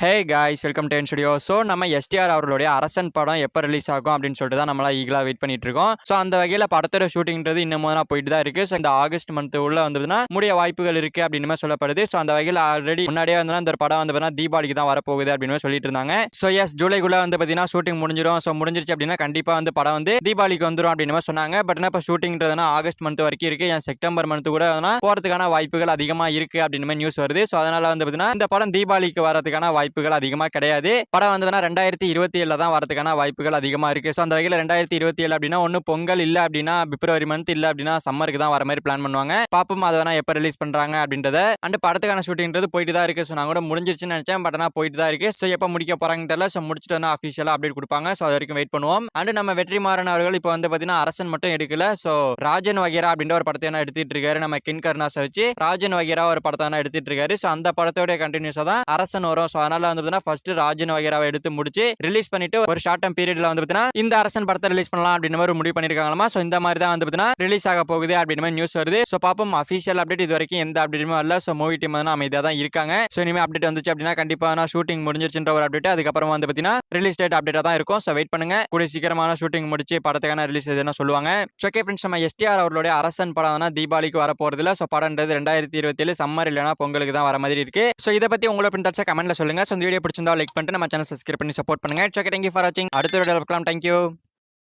Hey guys welcome to studio. So நம்ம STR அவர்களுடைய அரசன் படம் எப்போ ரிலீஸ் ஆகும் அப்படின்னு சொல்லிட்டு தான் நம்மளாம் ஈகலாக வெயிட் பண்ணிட்டு இருக்கோம். ஸோ அந்த வகையில் படத்தோட ஷூட்டிங்கிறது இன்னமும் தான் போயிட்டு தான் இருக்கு. ஸோ இந்த ஆகஸ்ட் மந்த் உள்ள வந்ததுன்னா முடிய வாய்ப்புகள் இருக்கு அப்படின்னு சொல்லப்படுது. ஸோ அந்த வகையில் ஆல்ரெடி முன்னாடியே வந்து இந்த படம் வந்து பார்த்தீங்கன்னா தீபாவளிக்கு தான் வரப்போகுது அப்படின்னு சொல்லிட்டு இருந்தாங்க. ஸோ எஸ் ஜூலைக்குள்ள வந்து பார்த்தீங்கன்னா ஷூட்டிங் முடிஞ்சிடும். ஸோ முடிஞ்சிருச்சு அப்படின்னா கண்டிப்பாக வந்து படம் வந்து தீபாவளிக்கு வந்துடும் அப்படின்னு சொன்னாங்க. பட் இப்போ ஷூட்டிங்ன்றதுனா ஆகஸ்ட் மந்த் வரைக்கும் இருக்கு. ஏன் செப்டம்பர் மந்த் கூட போறதுக்கான வாய்ப்புகள் அதிகமாக இருக்கு அப்படின்னு நியூஸ் வருது. ஸோ அதனால வந்து பார்த்தீங்கன்னா இந்த படம் தீபாவளிக்கு வரதுக்கான வாய்ப்புகள் அதிகமாக கிடையாது. படம் வந்து 2027 தான் வரதுக்கான வாய்ப்புகள் அதிகமா இருக்கு. ஸோ அந்த வகையில் 2027 அப்படின்னா ஒன்று பொங்கல் இல்லை அப்படின்னா பிப்ரவரி மந்த் இல்லை அப்படின்னா சம்மருக்கு தான் வர மாதிரி பிளான் பண்ணுவாங்க. பாப்போம் அதை வேணா எப்போ ரிலீஸ் பண்றாங்க அப்படின்றத. அண்ட் படத்துக்கான ஷூட்டிங்கிறது போயிட்டு தான் இருக்கு. ஸோ நான் கூட முடிஞ்சிருச்சுன்னு நினைச்சேன். பட் ஆனால் போயிட்டு தான் இருக்கு. ஸோ எப்போ முடிக்க போறாங்கன்னு தெரியல. ஸோ முடிச்சுட்டு அஃபிஷியலாக அப்டேட் கொடுப்பாங்க. ஸோ அது வரைக்கும் வெயிட் பண்ணுவோம். அண்ட் நம்ம வெற்றிமாறன் அவர்கள் இப்போ வந்து பார்த்தீங்கன்னா அரசன் மட்டும் எடுக்கல. ஸோ ராஜன் வகைரா அப்படின்ற ஒரு படத்தை என்ன எடுத்துட்டு இருக்காரு. நம்ம கின் கருணாஸை வச்சு ராஜன் வகைரா ஒரு படத்தை எடுத்துட்டு இருக்காரு. ஸோ அந்த படத்தோட கண்டினியூஸா தான் அரசன் வரும். ஸோ அதனால வந்து ஃபர்ஸ்ட் ராஜன் வகைராவை எடுத்து முடிச்சு ரிலீஸ் பண்ணிட்டு ஒரு ஷார்ட் டைம் பீரியட்ல வந்து பார்த்தீங்கன்னா இந்த அரசன் படத்தை ரிலீஸ் பண்ணலாம் அப்படின்னு ஒரு முடிவு பண்ணிருக்காங்களாமா. ஸோ இந்த மாதிரி தான் வந்து பார்த்தீங்கன்னா ரிலீஸ் ஆக போகுது அப்படின்னு நியூஸ் வருது. ஸோ பாப்போம் அஃபிஷியல் அப்டேட் இது வரைக்கும் எந்த அப்டேட்டுமே வரல. ஸோ மூவி டீம் வந்து அமைதியாக தான் இருக்காங்க. ஸோ இனிமேல் அப்டேட் வந்துச்சு அப்படின்னா கண்டிப்பாக ஷூட்டிங் முடிஞ்சிருச்சுன்ற ஒரு அப்டேட் அதுக்கப்புறம் வந்து பார்த்தீங்கன்னா ரிலீஸ் டேட் அப்டேட்டாக தான் இருக்கும். ஸோ வெயிட் பண்ணுங்க. கூடிய சீக்கிரமான ஷூட்டிங் முடிச்சு படத்துக்கான ரிலீஸ் எதுனா சொல்லுவாங்க. ஓகே ஃப்ரெண்ட்ஸ், நம்ம எஸ்டிஆர் அவர்களுடைய அரசன் படம் தீபாவளிக்கு வர போறது இல்ல. ஸோ படம்ன்றது 2027 சம்மர் இல்லைனா பொங்கலுக்கு தான் வர மாதிரி இருக்கு. ஸோ இதை பத்தி உங்களோட பிரிண்ட்ஸை கமெண்ட்ல சொல்லுங்க. ஸோ இந்த வீடியோ பிடிச்சிருந்தா லைக் பண்ணிட்டு நம்ம சேனல் சப்ஸ்கிரைப் பண்ணி சப்போர்ட் பண்ணுங்க. ஓகே, தேங்க்யூ ஃபார் வாட்சிங். அடுத்த வீடியோல பார்க்கலாம். தேங்க்யூ.